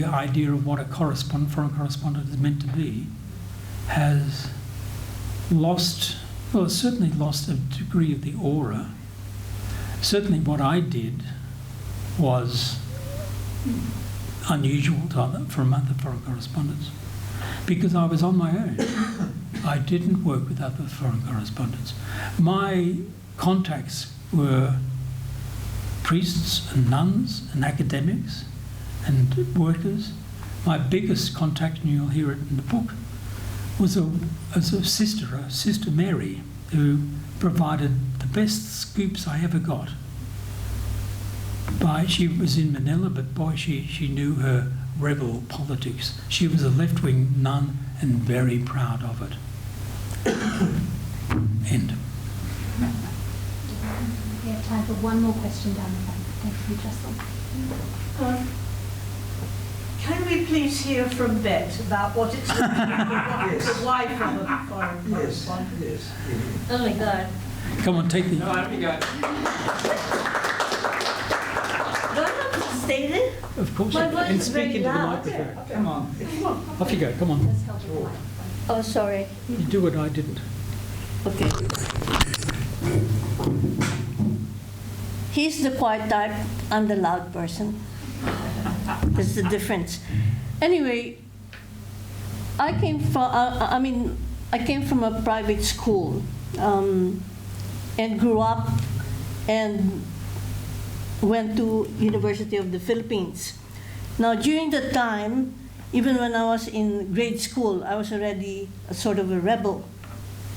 C: idea of what a foreign correspondent is meant to be has lost, well, it's certainly lost a degree of the aura. Certainly what I did was unusual from other foreign correspondents because I was on my own. I didn't work with other foreign correspondents. My contacts were priests and nuns and academics and workers. My biggest contact, and you'll hear it in the book, was a sister Mary, who provided the best scoops I ever got. She was in Manila, but boy, she knew her rebel politics. She was a left-wing nun and very proud of it. End.
A: We have time for one more question down the front. Thank you, Justin.
H: Can we please hear from Bet about what it's like to be the wife of a foreign correspondent?
E: Yes.
H: Oh my God.
C: Come on, take the...
H: Do I have to state it?
C: Of course,
H: My voice
C: and
H: is
C: speak
H: very
C: into the
H: loud.
C: microphone.
E: Come on.
C: Off you go, come on.
A: Let's help with the microphone.
H: Oh, sorry.
C: You do what I didn't.
H: Okay. He's the quiet type, I'm the loud person. That's the difference. Anyway, I came from a private school and grew up and went to University of the Philippines. Now, during that time, even when I was in grade school, I was already a sort of a rebel.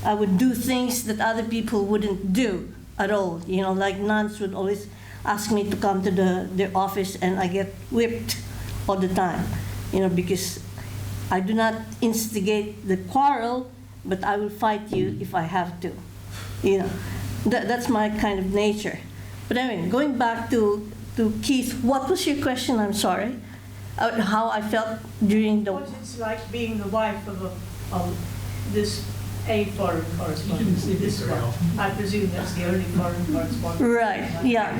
H: I would do things that other people wouldn't do at all. You know, like nuns would always ask me to come to their office, and I get whipped all the time. You know, because I do not instigate the quarrel, but I will fight you if I have to. You know, that's my kind of nature. But anyway, going back to Keith, what was your question? I'm sorry. How I felt during the...
I: What it's like being the wife of this foreign correspondent, this one. I presume that's the only foreign correspondent.
H: Right, yeah.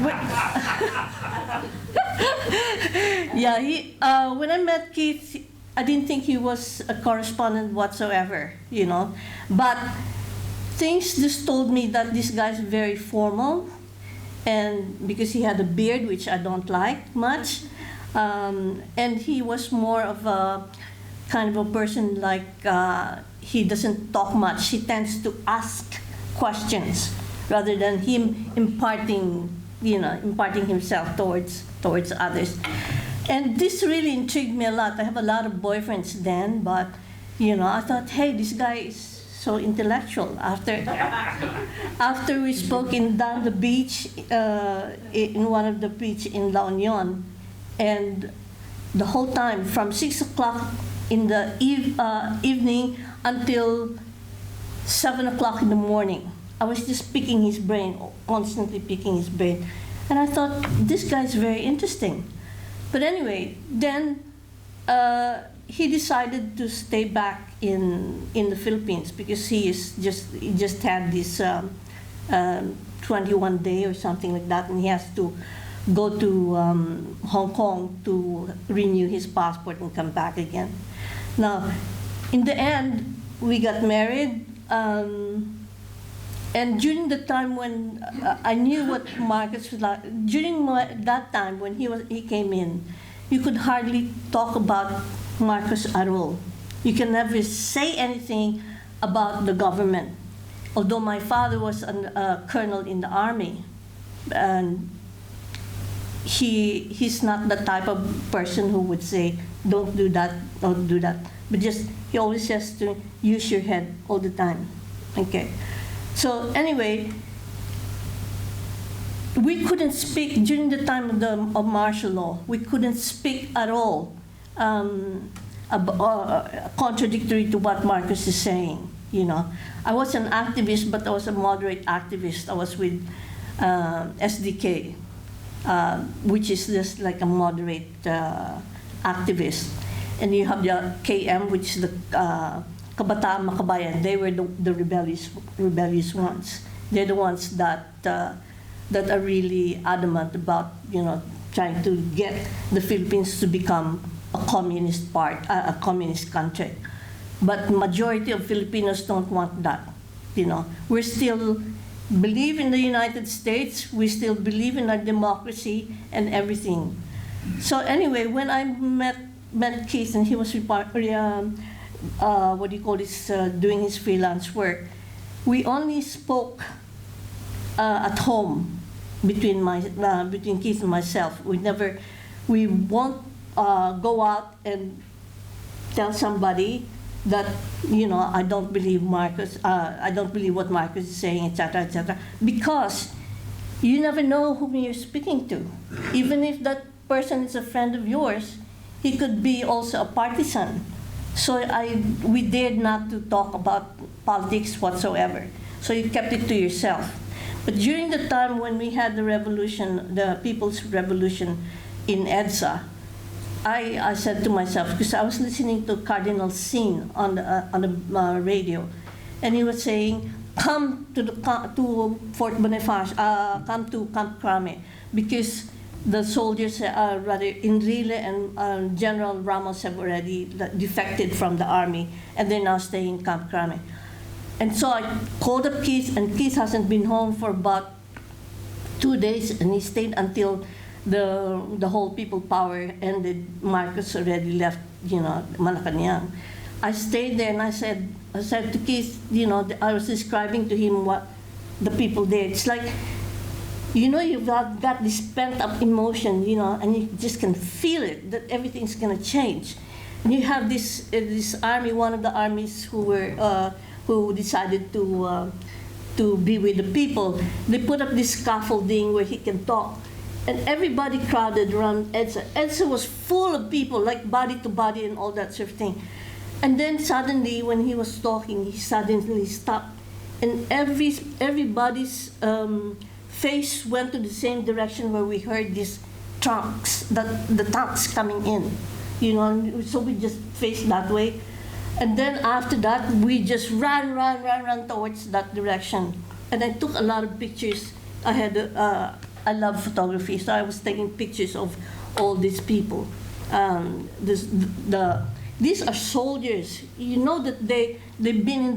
H: Yeah, when I met Keith, I didn't think he was a correspondent whatsoever, you know. But things just told me that this guy's very formal, and because he had a beard, which I don't like much, and he was more of a kind of a person like he doesn't talk much. He tends to ask questions rather than him imparting himself towards others. And this really intrigued me a lot. I have a lot of boyfriends then, but I thought, hey, this guy is so intellectual. After we spoke down the beach, in one of the beach in La Union, and the whole time from 6 o'clock in the evening until 7 o'clock in the morning, I was just picking his brain, constantly picking his brain. And I thought, this guy's very interesting. But anyway, then he decided to stay back in the Philippines because he just had this 21 day or something like that, and he has to go to Hong Kong to renew his passport and come back again. Now, in the end, we got married, and during the time when I knew what Marcos was like, during that time when he came in, you could hardly talk about Marcos at all. You can never say anything about the government. although my father was a colonel in the army, and he's not the type of person who would say, don't do that, don't do that. But just, he always says to use your head all the time. Okay. So anyway, we couldn't speak during the time of martial law. We couldn't speak at all contradictory to what Marcos is saying. You know, I was an activist, but I was a moderate activist. I was with SDK, which is just like a moderate activist. And you have the KM, which is the Kabataan Makabayan. They were the rebellious ones. They're the ones that are really adamant about, you know, trying to get the Philippines to become a communist a communist country. But majority of Filipinos don't want that. You know, we still believe in the United States. We still believe in our democracy and everything. So anyway, when I met Keith, and he was doing his freelance work, we only spoke at home between Keith and myself. We won't go out and tell somebody that, you know, I don't believe Marcos, I don't believe what Marcos is saying, etc., because you never know whom you're speaking to. Even if that person is a friend of yours, he could be also a partisan. So we dared not to talk about politics whatsoever. So you kept it to yourself. But during the time when we had the revolution, the People's Revolution in EDSA, I said to myself, because I was listening to Cardinal Sin on the radio, and he was saying, come to Fort Boniface, come to Camp Cramming, because the soldiers, rather Enrile and General Ramos have already defected from the army, and they're now staying in Camp Cramming. And so I called up Keith, and Keith hasn't been home for about 2 days, and he stayed until the whole people power ended. Marcos already left, you know, Malacanang. I stayed there, and I said to Keith, you know, I was describing to him what the people there. It's like, you know, you've got this pent-up emotion, you know, and you just can feel it, that everything's going to change. And you have this army, one of the armies who decided to be with the people. They put up this scaffolding where he can talk. And everybody crowded around EDSA. EDSA was full of people, like body to body and all that sort of thing. And then suddenly, when he was talking, he suddenly stopped. And everybody's face went to the same direction where we heard these trucks, the tanks coming in. You know, so we just faced that way. And then after that, we just ran towards that direction. And I took a lot of pictures. I love photography, so I was taking pictures of all these people. These are soldiers. You know that they've been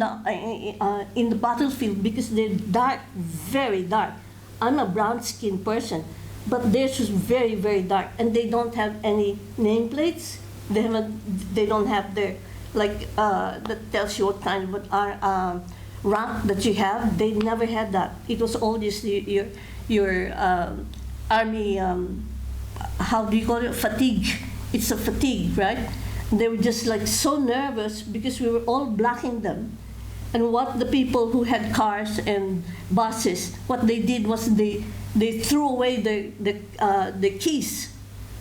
H: in the battlefield because they're dark, very dark. I'm a brown-skinned person, but theirs was very, very dark, and they don't have any nameplates. They don't have their, like, that tells you what kind of rank that you have. They never had that. It was all just your army, how do you call it? Fatigue. It's a fatigue, right? They were just like so nervous because we were all blocking them. And what the people who had cars and buses, what they did was they threw away the keys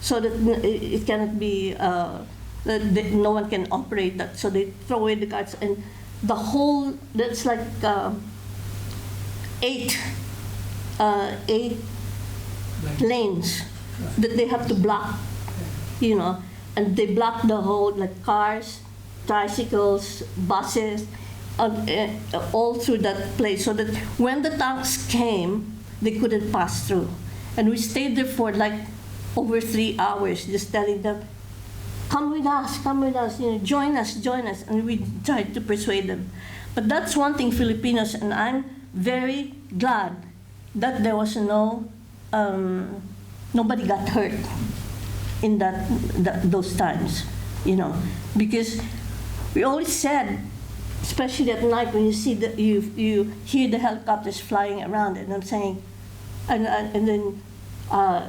H: so that it cannot be, that no one can operate that. So they throw away the cars, and the whole, that's like 8 lanes that they have to block, you know, and they block the whole, like cars, tricycles, buses, all through that place, so that when the tanks came, they couldn't pass through. And we stayed there for like over 3 hours, just telling them, come with us, you know, join us, and we tried to persuade them. But that's one thing Filipinos, and I'm very glad that there was nobody got hurt in those times, you know, because we always said especially at night when you see you hear the helicopters flying around, and I'm saying, and then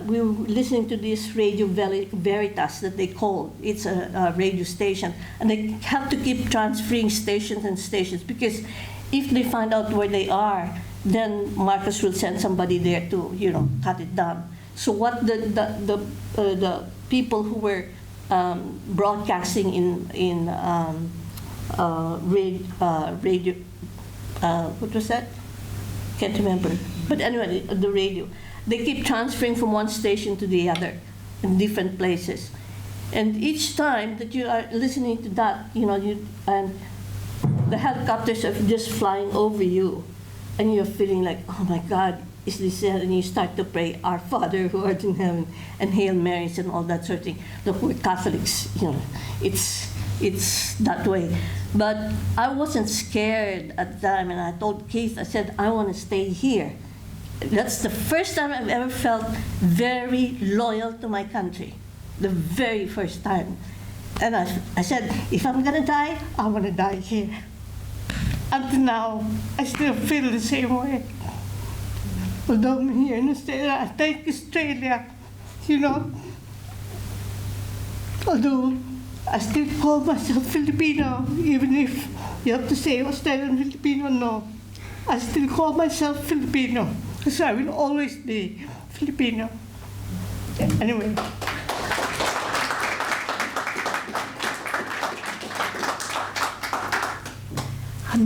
H: we were listening to this Radio Veritas that they call. It's a radio station, and they have to keep transferring stations and stations, because if they find out where they are, then Marcos will send somebody there to, you know, cut it down. So what the people who were broadcasting in radio, what was that? Can't remember. But anyway, the radio. They keep transferring from one station to the other in different places. And each time that you are listening to that, you know, and the helicopters are just flying over you, and you're feeling like, oh my God, is this it? And you start to pray, Our Father who art in heaven, and Hail Marys and all that sort of thing. Look, we're Catholics, you know, it's that way. But I wasn't scared at the time, and I told Keith, I said, I want to stay here. That's the first time I've ever felt very loyal to my country, the very first time. And I said, if I'm gonna die, I want to die here. Until now, I still feel the same way. Although I'm here in Australia, I thank Australia, you know. Although I still call myself Filipino, even if you have to say Australian Filipino, no. I still call myself Filipino, because I will always be Filipino. Anyway.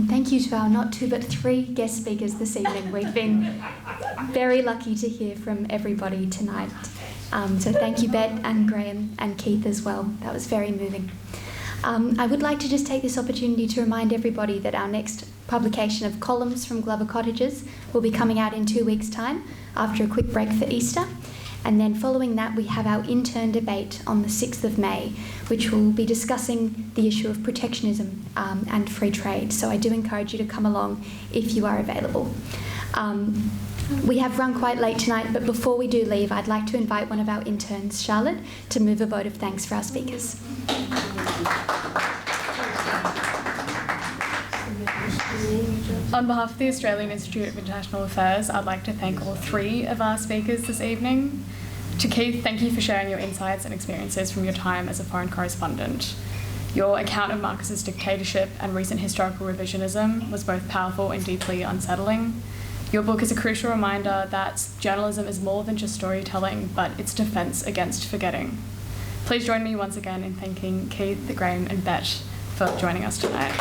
A: Thank you to our not two but three guest speakers this evening. We've been very lucky to hear from everybody tonight. So thank you, Bet and Graham and Keith as well. That was very moving. I would like to just take this opportunity to remind everybody that our next publication of Columns from Glover Cottages will be coming out in 2 weeks' time after a quick break for Easter. And then following that, we have our intern debate on the 6th of May, which will be discussing the issue of protectionism and free trade. So I do encourage you to come along if you are available. We have run quite late tonight, but before we do leave, I'd like to invite one of our interns, Charlotte, to move a vote of thanks for our speakers.
D: On behalf of the Australian Institute of International Affairs, I'd like to thank all three of our speakers this evening. To Keith, thank you for sharing your insights and experiences from your time as a foreign correspondent. Your account of Marcos's dictatorship and recent historical revisionism was both powerful and deeply unsettling. Your book is a crucial reminder that journalism is more than just storytelling, but its defence against forgetting. Please join me once again in thanking Keith, Graham and Bet for joining us tonight.